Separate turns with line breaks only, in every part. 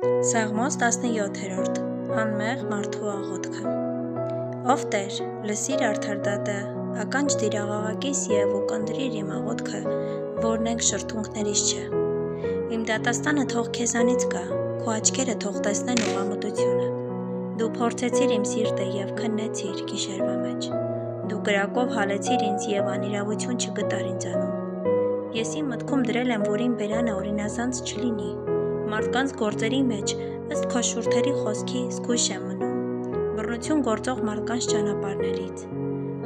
Սաղմոս 17-րդ Անմեղ մարդու աղոթքը Ով Տեր, լսիր արդար դատը, ականջ դիրաղաղակիս և ուկնդրիր իմ աղոթքը, որնենք շրթունքներիս չէ։ Իմ դատաստանը թող քեզանից գա, քո աչքերը թող տեսնեն ուղղամտությունը։ Դու փորձեցիր իմ սիրտը և քննեցիր գիշերվա մեջ։ Դու կրակով հալեցիր ինձ և անիրավություն չգտար ինձանում։ Ես իմ մտքում դրել եմ, որ իմ բերանը օրինազանց չլինի։ Մարդկանց գործերի մեջ ըստ քո շուրթերի խոսքի զգույշ եմ մնում, բռնություն գործող մարդկանց ճանապարհներից։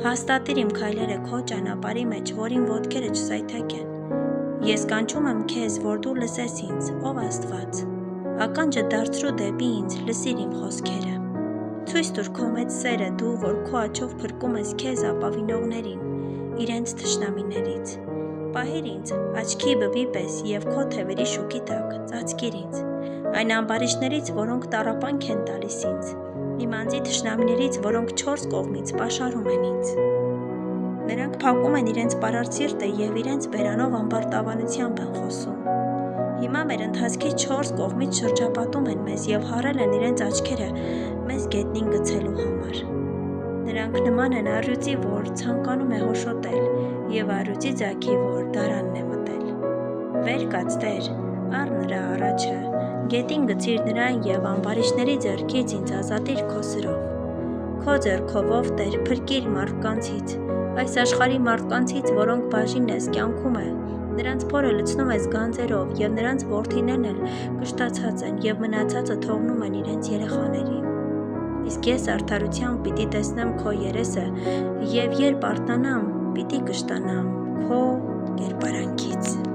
Հաստատիր իմ քայլերը քո ճանապարհի մեջ, որ իմ ոտքերը չսայթաքեն։ Ես կանչում եմ քեզ, որ դու լսես ինձ, ով Աստված։ Ականջը դարձրու դեպի ինձ, լսիր իմ խոսքերը։ Ցույց տուր քո մեծ սերը, դու, որ քո աջով փրկում ես քեզ ապավինողներին, իրենց թշնամիներից։ Պահիր ինձ աչքի բբի պես և քո թևերի շուքի տակ ծածկիր ինձ, այն ամբարիշներից, որոնք տառապանք են տալիս ինձ, իմ անձի թշնամիներից, որոնք չորս կողմից պաշարում են ինձ։ Նրանք փակում են իրենց պարարտ սիրտը և իրենց բերանով ամբարտավանությամբ են խոսում։ Հիմա մեր ընթացքի չորս կողմից շրջապատում են մեզ և հառել են իրենց աչքերը մեզ գետնին գցելու համար։ Նրանք նման են առյուծի, որ ցանկանում է հոշոտել, և առյուծի ձագի, որ դարանն է մտել։ Վեր կաց Տեր, առ նրա առաջը, գետին գցիր նրան և ամբարիշտների ձեռքից ինձ ազատիր քո սրով։ Քո ձեռքով Տեր, փրկիր մարդկանցից, այս աշխարհի մարդկանցից, որոնք բաժին ես կյանքում է, նրանց փորը լցնում ես գանձերով և նրանց որդիներն էլ կշտացած են և մնացածը թողնում են իրենց երեխաներին։ Իսկ ես արդարությամբ պիտի տեսնեմ քո երեսը և երբ արթնանամ, պիտի կշտանամ քո կերպարանքից։